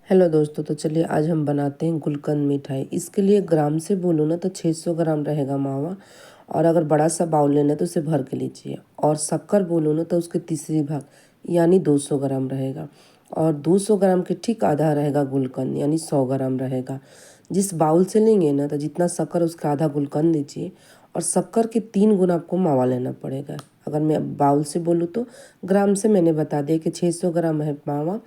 Hello दोस्तों, तो चलिए आज हम बनाते हैं गुलकंद मिठाई। इसके लिए ग्राम से बोलो ना तो 600 ग्राम रहेगा मावा। और अगर बड़ा सा बाउल लेना है तो उसे भर के लीजिए। और शक्कर बोलो ना तो उसके तीसरी भाग यानी 200 ग्राम रहेगा। और 200 ग्राम के ठीक आधा रहेगा गुलकंद यानी 100 ग्राम रहेगा। जिस बाउल से लेंगे ना तो जितना शक्कर उसका आधा गुलकंद लीजिए। और शक्कर के 3 गुना आपको मावा लेना पड़ेगा। अगर मैं बाउल से बोलूँ तो ग्राम से मैंने बता दिया कि 600 ग्राम है मावा,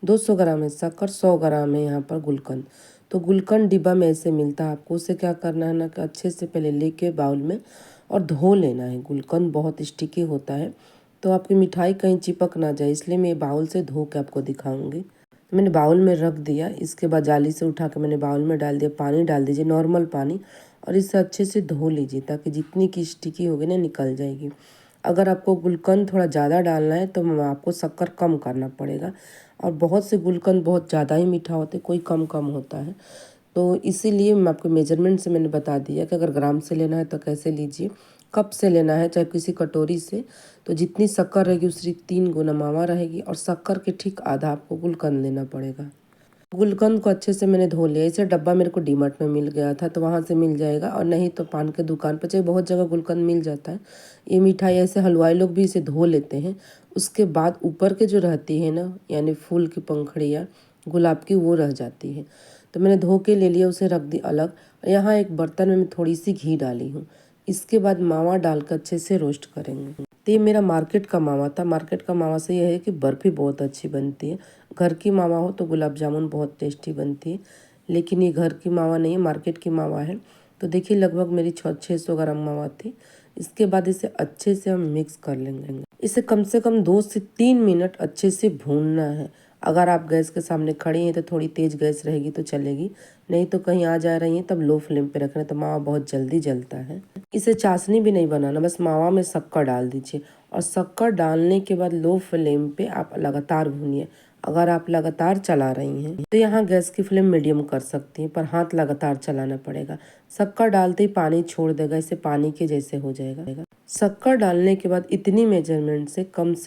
200 ग्राम है शक्कर, 100 ग्राम है यहाँ पर गुलकंद। तो गुलकंद डिब्बा में ऐसे मिलता है आपको। उसे क्या करना है ना कि अच्छे से पहले लेके बाउल में और धो लेना है। गुलकंद बहुत स्टिकी होता है तो आपकी मिठाई कहीं चिपक ना जाए, इसलिए मैं बाउल से धो के आपको दिखाऊंगी। तो मैंने बाउल में रख दिया। इसके बाद जाली से उठा के मैंने बाउल में डाल दिया। पानी डाल दीजिए, नॉर्मल पानी, और इसे अच्छे से धो लीजिए ताकि जितनी की स्टिकी होगी ना निकल जाएगी। अगर आपको गुलकंद थोड़ा ज़्यादा डालना है तो आपको शक्कर कम करना पड़ेगा। और बहुत से गुलकंद बहुत ज़्यादा ही मीठा होते, कोई कम कम होता है। तो इसीलिए मैं आपको मेजरमेंट से मैंने बता दिया कि अगर ग्राम से लेना है तो कैसे लीजिए, कप से लेना है चाहे किसी कटोरी से। तो जितनी शक्कर रहेगी उसकी 3 गुना मावा रहेगी। और शक्कर के ठीक आधा आपको गुलकंद लेना पड़ेगा। गुलकंद को अच्छे से मैंने धो लिया। इसे डब्बा मेरे को डीमार्ट में मिल गया था तो वहाँ से मिल जाएगा, और नहीं तो पान के दुकान पर, चाहे बहुत जगह गुलकंद मिल जाता है। ये मिठाई ऐसे हलवाई लोग भी इसे धो लेते हैं। उसके बाद ऊपर के जो रहती है ना यानी फूल की पंखड़ियाँ गुलाब की, वो रह जाती है। तो मैंने धो के ले लिया, उसे रख दी अलग। यहाँ एक बर्तन में मैं थोड़ी सी घी डाली हूँ। इसके बाद मावा डालकर अच्छे से रोस्ट करेंगे। तो ये मेरा मार्केट का मावा था। मार्केट का मावा से यह है कि बर्फ़ी बहुत अच्छी बनती है। घर की मावा हो तो गुलाब जामुन बहुत टेस्टी बनती है, लेकिन ये घर की मावा नहीं है, मार्केट की मावा है। तो देखिए लगभग मेरी 600 ग्राम मावा थी। इसके बाद इसे अच्छे से हम मिक्स कर लेंगे। इसे कम से कम 2 से 3 मिनट अच्छे से भूनना है। अगर आप गैस के सामने खड़ी हैं तो थोड़ी तेज़ गैस रहेगी तो चलेगी, नहीं तो कहीं आ जा रही हैं तब लो फ्लेम पे रखना, तो मावा बहुत जल्दी जलता है। इसे चाशनी भी नहीं बनाना, बस मावा में शक्कर डाल दीजिए। और शक्कर डालने के बाद लो फ्लेम पे आप लगातार भूनिए। अगर आप लगातार चला रही हैं तो यहाँ गैस की फ्लेम मीडियम कर सकती हैं, पर हाथ लगातार चलाना पड़ेगा। शक्कर डालते ही पानी छोड़ देगा, इसे पानी के जैसे हो जाएगा। शक्कर डालने के बाद इतनी मेजरमेंट से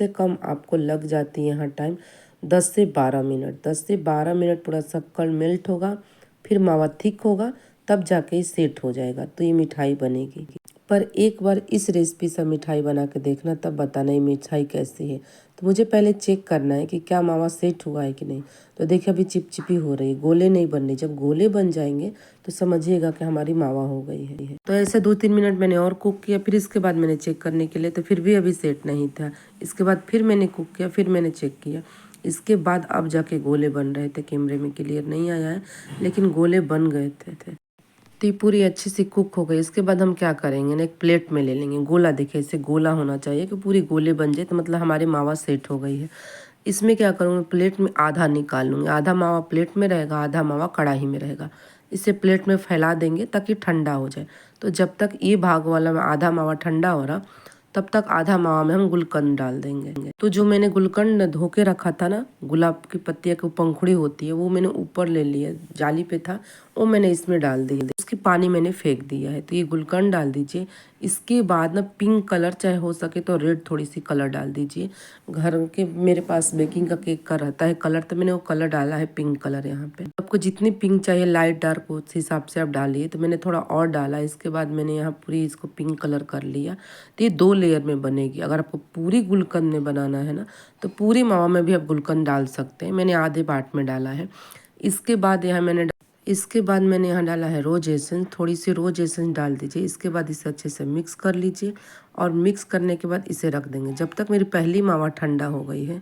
कम आपको लग जाती है यहाँ टाइम 10 से 12 मिनट। 10 से 12 मिनट पूरा शक्कर मेल्ट होगा, फिर मावा थिक होगा, तब जाके सेट हो जाएगा तो ये मिठाई बनेगी। पर एक बार इस रेसिपी से मिठाई बना के देखना, तब बताना ये मिठाई कैसी है। तो मुझे पहले चेक करना है कि क्या मावा सेट हुआ है कि नहीं। तो देखिए अभी चिपचिपी हो रही है, गोले नहीं बन रही। जब गोले बन जाएंगे तो समझिएगा कि हमारी मावा हो गई है। तो ऐसे 2-3 मिनट मैंने और कुक किया। फिर इसके बाद मैंने चेक करने के लिए, तो फिर भी अभी सेट नहीं था। इसके बाद फिर मैंने कुक किया, फिर मैंने चेक किया। इसके बाद अब जाके गोले बन रहे थे। कैमरे में क्लियर नहीं आया है लेकिन गोले बन गए थे। तो ये पूरी अच्छी सी कुक हो गई। इसके बाद हम क्या करेंगे ना, एक प्लेट में ले लेंगे। गोला देखिए, इसे गोला होना चाहिए कि पूरी गोले बन जाए, तो मतलब हमारी मावा सेट हो गई है। इसमें क्या करूँगी, प्लेट में आधा निकाल लूँगी। आधा मावा प्लेट में रहेगा, आधा मावा कढ़ाई में रहेगा। इसे प्लेट में फैला देंगे ताकि ठंडा हो जाए। तो जब तक ये भाग वाला में आधा मावा ठंडा हो रहा, तब तक आधा मावा में हम गुलकंद डाल देंगे। तो जो मैंने गुलकंद धो के रखा था ना, गुलाब की पत्तियाँ की पंखुड़ी होती है, वो मैंने ऊपर ले लिया, जाली पे था, वो मैंने इसमें डाल दी। उसकी पानी मैंने फेंक दिया है। तो ये गुलकंद डाल दीजिए। इसके बाद ना पिंक कलर, चाहे हो सके तो रेड थोड़ी सी कलर डाल दीजिए। घर के मेरे पास बेकिंग का केक का रहता है कलर, तो मैंने वो कलर डाला है, पिंक कलर। यहाँ पे आपको जितनी पिंक चाहिए, लाइट डार्क, उस हिसाब से आप डालिए। तो मैंने थोड़ा और डाला। इसके बाद मैंने यहाँ पूरी इसको पिंक कलर कर लिया। तो ये 2 लेयर में बनेगी। अगर आपको पूरी गुलकंद में बनाना है ना तो पूरी मावा में भी आप गुलकंद डाल सकते हैं। मैंने आधे पार्ट में डाला है। इसके बाद मैंने यहाँ डाला है रोज एसेंस। थोड़ी सी रोज एसेंस डाल दीजिए। इसके बाद इसे अच्छे से मिक्स कर लीजिए। और मिक्स करने के बाद इसे रख देंगे जब तक मेरी पहली मावा ठंडा हो गई है।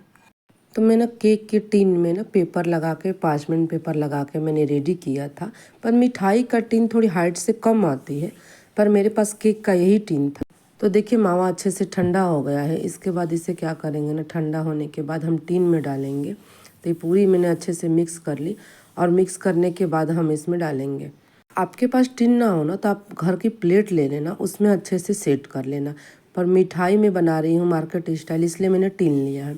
तो मैं ना केक के टिन में ना पेपर लगा के, 5 मिनट पेपर लगा के मैंने रेडी किया था। पर मिठाई का टिन थोड़ी हाइट से कम आती है, पर मेरे पास केक का यही टिन था। तो देखिए मावा अच्छे से ठंडा हो गया है। इसके बाद इसे क्या करेंगे ना, ठंडा होने के बाद हम टिन में डालेंगे। तो ये पूरी मैंने अच्छे से मिक्स कर ली। और मिक्स करने के बाद हम इसमें डालेंगे। आपके पास टिन ना हो ना तो आप घर की प्लेट ले लेना, उसमें अच्छे से सेट कर लेना। पर मिठाई में बना रही हूँ मार्केट स्टाइल, इसलिए मैंने टिन लिया है।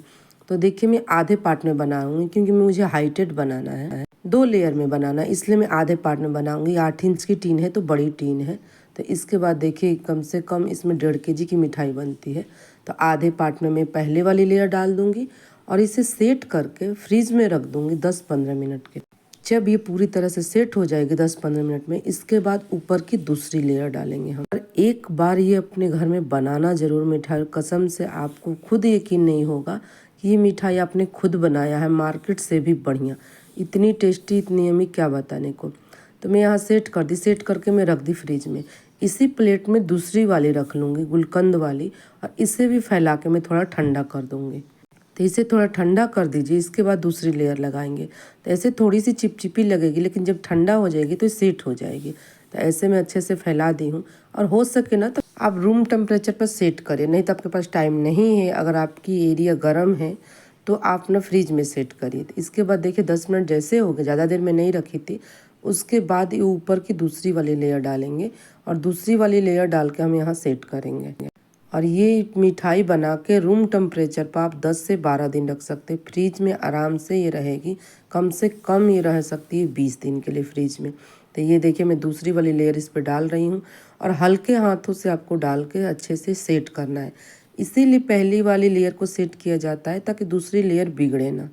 तो देखिए मैं आधे पार्ट में बनाऊंगी क्योंकि मुझे हाइटेड बनाना है, 2 लेयर में बनाना है, इसलिए मैं आधे पार्ट में बनाऊंगी। 8 इंच की टीन है तो बड़ी टीन है। तो इसके बाद देखिए कम से कम इसमें 1.5 kg की मिठाई बनती है। तो आधे पार्ट में मैं पहले वाली लेयर डाल दूंगी और इसे सेट करके फ्रीज में रख दूंगी 10-15 मिनट के। जब ये पूरी तरह से सेट हो जाएगी 10-15 मिनट में, इसके बाद ऊपर की दूसरी लेयर डालेंगे हम। और एक बार ये अपने घर में बनाना जरूर मिठाई, कसम से आपको खुद यकीन नहीं होगा कि ये मिठाई आपने खुद बनाया है, मार्केट से भी बढ़िया। इतनी टेस्टी, इतनी यम्मी, क्या बताने को। तो मैं यहाँ सेट कर दी, सेट करके मैं रख दी फ्रिज में। इसी प्लेट में दूसरी वाली रख लूँगी, गुलकंद वाली, और इसे भी फैला के मैं थोड़ा ठंडा कर दूँगी। तो इसे थोड़ा ठंडा कर दीजिए, इसके बाद दूसरी लेयर लगाएंगे। तो ऐसे थोड़ी सी चिपचिपी लगेगी, लेकिन जब ठंडा हो जाएगी तो सेट हो जाएगी। तो ऐसे मैं अच्छे से फैला दी हूँ। और हो सके ना तो आप रूम टेम्परेचर पर सेट करें, नहीं तो आपके पास टाइम नहीं है, अगर आपकी एरिया गर्म है तो आप ना फ्रिज में सेट करिए। तो इसके बाद देखिए 10 मिनट जैसे हो गए, ज़्यादा देर में नहीं रखी थी। उसके बाद ये ऊपर की दूसरी वाली लेयर डालेंगे और दूसरी वाली लेयर डाल के हम यहाँ सेट करेंगे। और ये मिठाई बना के रूम टेम्परेचर पर आप 10 से 12 दिन रख सकते हैं। फ्रिज में आराम से ये रहेगी, कम से कम ये रह सकती है 20 दिन के लिए फ्रिज में। तो ये देखिए मैं दूसरी वाली लेयर इस पर डाल रही हूँ और हल्के हाथों से आपको डाल के अच्छे से सेट करना है। इसीलिए पहली वाली लेयर को सेट किया जाता है ताकि दूसरी लेयर बिगड़े ना।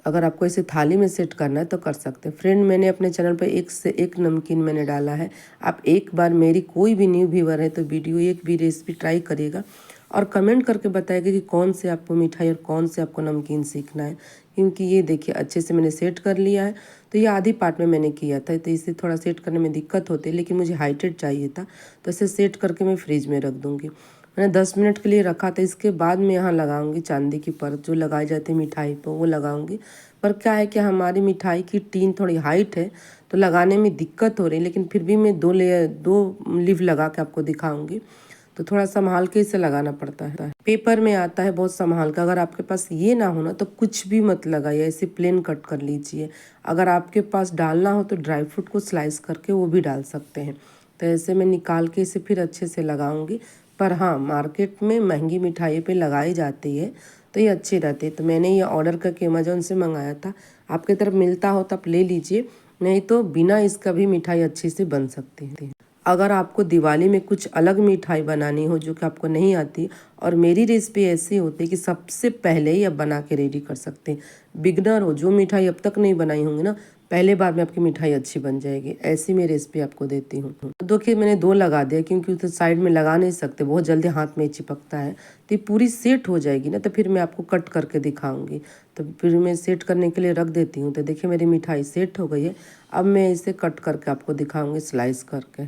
अगर आपको इसे थाली में सेट करना है तो कर सकते हैं। फ्रेंड, मैंने अपने चैनल पर 1 से 1 नमकीन मैंने डाला है। आप एक बार, मेरी कोई भी न्यू व्यूअर है तो वीडियो एक भी रेसिपी ट्राई करिएगा और कमेंट करके बताइएगा कि कौन से आपको मिठाई और कौन से आपको नमकीन सीखना है। क्योंकि ये देखिए अच्छे से मैंने सेट कर लिया है। तो ये आधी पार्ट में मैंने किया था, तो इसे थोड़ा सेट करने में दिक्कत होती है, लेकिन मुझे हाइटेड चाहिए था, तो इसे सेट करके मैं फ्रिज में रख दूँगी। मैंने 10 मिनट के लिए रखा था। इसके बाद मैं यहाँ लगाऊंगी चांदी की परत, जो लगाई जाती है मिठाई पर, वो लगाऊंगी। पर क्या है कि हमारी मिठाई की टीन थोड़ी हाइट है तो लगाने में दिक्कत हो रही है, लेकिन फिर भी मैं 2 लीव लगा के आपको दिखाऊंगी। तो थोड़ा संभाल के इसे लगाना पड़ता है। पेपर में आता है बहुत संभाल का। अगर आपके पास ये ना हो ना तो कुछ भी मत लगाइए, ऐसे प्लेन कट कर लीजिए। अगर आपके पास डालना हो तो ड्राई फ्रूट को स्लाइस करके वो भी डाल सकते हैं। तो ऐसे मैं निकाल के इसे फिर अच्छे से लगाऊंगी। पर हाँ, मार्केट में महंगी मिठाई पे लगाई जाती है तो ये अच्छी रहती है। तो मैंने ये ऑर्डर करके अमेजोन से मंगाया था। आपकी तरफ मिलता हो तो आप ले लीजिए, नहीं तो बिना इसका भी मिठाई अच्छी से बन सकती है। अगर आपको दिवाली में कुछ अलग मिठाई बनानी हो जो कि आपको नहीं आती, और मेरी रेसिपी ऐसी होती है कि सबसे पहले ही आप बना के रेडी कर सकते हैं। बिगनर हो, जो मिठाई अब तक नहीं बनाई होंगी ना, पहले बार में आपकी मिठाई अच्छी बन जाएगी। ऐसी मैं रेसिपी आपको देती हूँ। तो देखिए मैंने 2 लगा दिया, क्योंकि उसे साइड में लगा नहीं सकते, बहुत जल्दी हाथ में चिपकता है। तो ये पूरी सेट हो जाएगी ना, तो फिर मैं आपको कट करके दिखाऊंगी। तो फिर मैं सेट करने के लिए रख देती हूँ। तो देखिए मेरी मिठाई सेट हो गई है। अब मैं इसे कट करके आपको दिखाऊंगी स्लाइस करके।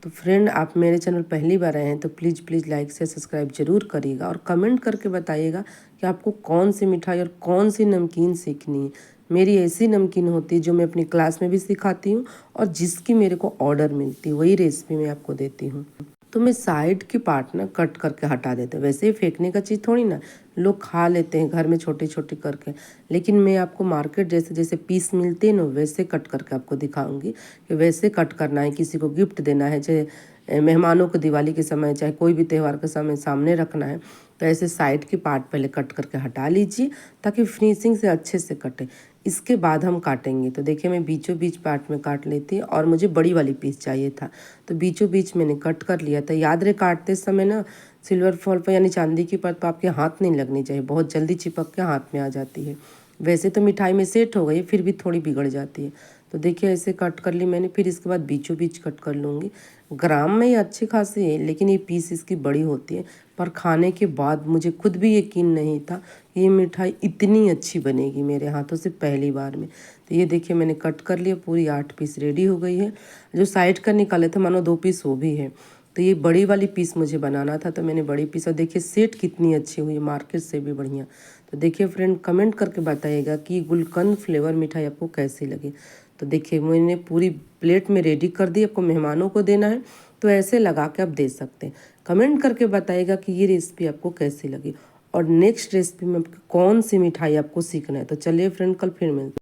तो फ्रेंड, आप मेरे चैनल पहली बार आए हैं तो प्लीज़ लाइक से सब्सक्राइब जरूर करिएगा और कमेंट करके बताइएगा कि आपको कौन सी मिठाई और कौन सी नमकीन सीखनी है। मेरी ऐसी नमकीन होती है जो मैं अपनी क्लास में भी सिखाती हूँ और जिसकी मेरे को ऑर्डर मिलती है, वही रेसिपी मैं आपको देती हूँ। तो मैं साइड की पार्ट ना कट करके हटा देते हैं। वैसे ही फेंकने का चीज़ थोड़ी ना, लोग खा लेते हैं घर में छोटे छोटे करके, लेकिन मैं आपको मार्केट जैसे जैसे पीस मिलते हैं ना, वैसे कट करके आपको दिखाऊंगी कि वैसे कट करना है। किसी को गिफ्ट देना है, चाहे मेहमानों को दिवाली के समय, चाहे कोई भी त्यौहार के समय सामने रखना है, तो ऐसे साइड की पार्ट पहले कट करके हटा लीजिए ताकि फिनिशिंग से अच्छे से कटे। इसके बाद हम काटेंगे। तो देखिए मैं बीचों बीच पार्ट में काट लेती, और मुझे बड़ी वाली पीस चाहिए था तो बीचों बीच मैंने कट कर लिया था। याद रहे काटते समय ना सिल्वर फॉल पर यानी चांदी की परत पर आपके हाथ नहीं लगनी चाहिए, बहुत जल्दी चिपक के हाथ में आ जाती है। वैसे तो मिठाई में सेट हो गई, फिर भी थोड़ी बिगड़ जाती है। तो देखिए ऐसे कट कर ली मैंने। फिर इसके बाद बीचों बीच कट कर लूँगी। ग्राम में ये अच्छी खासी है, लेकिन ये पीस इसकी बड़ी होती है। पर खाने के बाद मुझे खुद भी यकीन नहीं था कि ये मिठाई इतनी अच्छी बनेगी मेरे हाथों से पहली बार में। तो ये देखिए मैंने कट कर लिया, पूरी 8 पीस रेडी हो गई है। जो साइड का निकाले थे मानो 2 पीस वो भी है। तो ये बड़ी वाली पीस मुझे बनाना था, तो मैंने बड़ी पीस। और देखिए सेट कितनी अच्छी हुई, मार्केट से भी बढ़िया। तो देखिए फ्रेंड, कमेंट करके बताइएगा कि गुलकंद फ्लेवर मिठाई आपको कैसी लगी। तो देखिए मैंने पूरी प्लेट में रेडी कर दी। आपको मेहमानों को देना है तो ऐसे लगा के आप दे सकते हैं। कमेंट करके बताइएगा कि ये रेसिपी आपको कैसी लगी और नेक्स्ट रेसिपी में कौन सी मिठाई आपको सीखना है। तो चलिए फ्रेंड, कल फिर मिलते हैं।